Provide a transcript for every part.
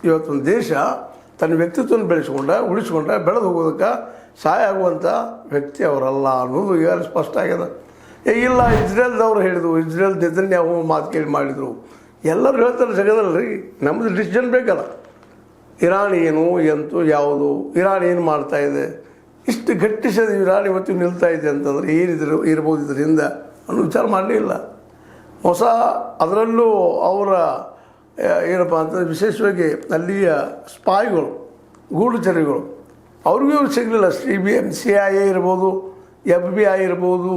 ಇವತ್ತೊಂದು ದೇಶ ತನ್ನ ವ್ಯಕ್ತಿತ್ವವನ್ನು ಉಳಿಸ್ಕೊಂಡ್ರೆ ಬೆಳೆದು ಹೋಗೋದಕ್ಕೆ ಸಹಾಯ ಆಗುವಂಥ ವ್ಯಕ್ತಿ ಅವರಲ್ಲ ಅನ್ನೋದು ಈಗ ಸ್ಪಷ್ಟ ಆಗ್ಯದ. ಇಲ್ಲ ಇಸ್ರೇಲ್ದವ್ರು ಹೇಳಿದ್ರು, ಇಸ್ರೇಲ್ ನೆತನ್ಯಾಹು ಮಾತು ಕೇಳಿ ಮಾಡಿದರು. ಎಲ್ಲರೂ ಹೇಳ್ತಾರೆ ಜಗದಲ್ಲಿ ನಮ್ಮದು ಡಿಸಿಷನ್ ಬೇಕಲ್ಲ. ಇರಾನ್ ಏನು ಎಂತು ಯಾವುದು, ಇರಾನ್ ಏನು ಮಾಡ್ತಾಯಿದೆ, ಇಷ್ಟು ಗಟ್ಟಿಸದ ಇರಾನ್ ಇವತ್ತು ನಿಲ್ತಾ ಇದೆ ಅಂತಂದರೆ ಇರ್ಬೋದು ಇದರಿಂದ ಅನ್ನೋ ವಿಚಾರ ಮಾಡಲೇ ಇಲ್ಲ. ಹೊಸ ಅದರಲ್ಲೂ ಅವರ ಏನಪ್ಪ ಅಂತಂದರೆ ವಿಶೇಷವಾಗಿ ಅಲ್ಲಿಯ ಸ್ಪಾಯ್ಗಳು, ಗೂಢಚರಿಗಳು, ಅವ್ರಿಗೂ ಸಿಗಲಿಲ್ಲ. CIA ಇರ್ಬೋದು, FBI ಇರ್ಬೋದು,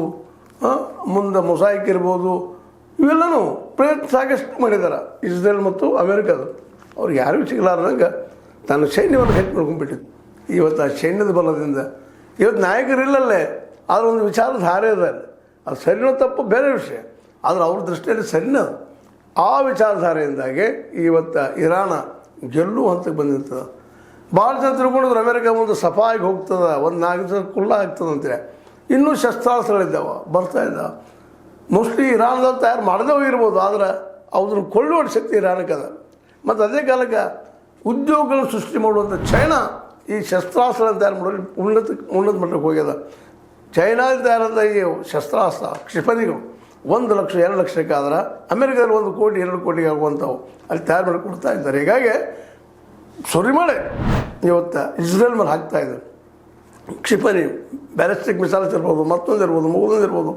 ಮುಂದೆ ಮೊಸಾಯಿಕ್ ಇರ್ಬೋದು, ಇವೆಲ್ಲನೂ ಪ್ರಯತ್ನ ಸಾಕಷ್ಟು ಮಾಡಿದ್ದಾರೆ ಇಸ್ರೇಲ್ ಮತ್ತು ಅಮೇರಿಕದು. ಅವ್ರಿಗೆ ಯಾರಿಗೂ ಸಿಗಲಾರ್ದಂಗೆ ತನ್ನ ಸೈನ್ಯವನ್ನು ಹೆಚ್ಚು ಮಾಡ್ಕೊಂಡ್ಬಿಟ್ಟಿತ್ತು. ಇವತ್ತು ಆ ಸೈನ್ಯದ ಬಲದಿಂದ ಇವತ್ತು ನಾಯಕರಿಲ್ಲಲ್ಲೇ, ಆದರೆ ಒಂದು ವಿಚಾರಧಾರೆ ಇದೆ. ಅದು ಸರಿನೋ ತಪ್ಪು ಬೇರೆ ವಿಷಯ, ಆದರೆ ಅವ್ರ ದೃಷ್ಟಿಯಲ್ಲಿ ಸರಿನದು. ಆ ವಿಚಾರಧಾರೆಯಿಂದಾಗೆ ಇವತ್ತು ಇರಾನ ಗೆಲ್ಲುವ ಹಂತಕ್ಕೆ ಬಂದಿರ್ತದೆ. ಭಾಳ ಜನ ತಿಳ್ಕೊಂಡಿದ್ರು ಅಮೇರಿಕ ಮುಂದೆ ಸಫಾಗಿ ಹೋಗ್ತದೆ, ಒಂದು 4 ದಿವಸ ಕುಲ್ಲ ಆಗ್ತದೆ ಅಂತೇಳಿ. ಇನ್ನೂ ಶಸ್ತ್ರಾಸ್ತ್ರಗಳಿದ್ದಾವೆ, ಬರ್ತಾಯಿದ್ದಾವೆ. ಮೋಸ್ಟ್ಲಿ ಇರಾನ್ದಲ್ಲಿ ತಯಾರು ಮಾಡದೇ ಹೋಗಿರ್ಬೋದು, ಆದರೆ ಅದನ್ನು ಕೊಳ್ಳುವ ಶಕ್ತಿ ಇರಾನಕ್ಕೆ ಅದ. ಮತ್ತು ಅದೇ ಕಾಲಕ್ಕೆ ಉದ್ಯೋಗಗಳನ್ನು ಸೃಷ್ಟಿ ಮಾಡುವಂಥ ಚೈನಾ ಈ ಶಸ್ತ್ರಾಸ್ತ್ರಗಳನ್ನು ತಯಾರು ಮಾಡೋದು ಉನ್ನತ ಮಟ್ಟಕ್ಕೆ ಹೋಗ್ಯದ. ಚೈನಾದಲ್ಲಿ ತಯಾರಾದ ಈ ಶಸ್ತ್ರಾಸ್ತ್ರ ಕ್ಷಿಪಣಿಗಳು 1 ಲಕ್ಷ 2 ಲಕ್ಷಕ್ಕಾದ್ರೆ ಅಮೇರಿಕದಲ್ಲಿ 1 ಕೋಟಿ 2 ಕೋಟಿಗೆ ಆಗುವಂಥವು ಅಲ್ಲಿ ತಯಾರು ಮಾಡಿ ಕೊಡ್ತಾ ಇದ್ದಾರೆ. ಹೀಗಾಗಿ ಸುರಿಮಳೆ ಇವತ್ತು ಇಸ್ರೇಲ್ ಮೇಲೆ ಹಾಕ್ತಾಯಿದ್ದಾರೆ. ಕ್ಷಿಪಣಿ ಬ್ಯಾಲಿಸ್ಟಿಕ್ ಮಿಸೈಲ್ಸ್ ಇರ್ಬೋದು, ಮತ್ತೊಂದಿರ್ಬೋದು,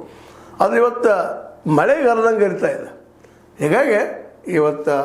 ಅದು ಇವತ್ತು ಮಳೆಗೆ ಹರಿದಂಗೆ ಇರ್ತಾ ಇದೆ. ಹೀಗಾಗಿ ಇವತ್ತು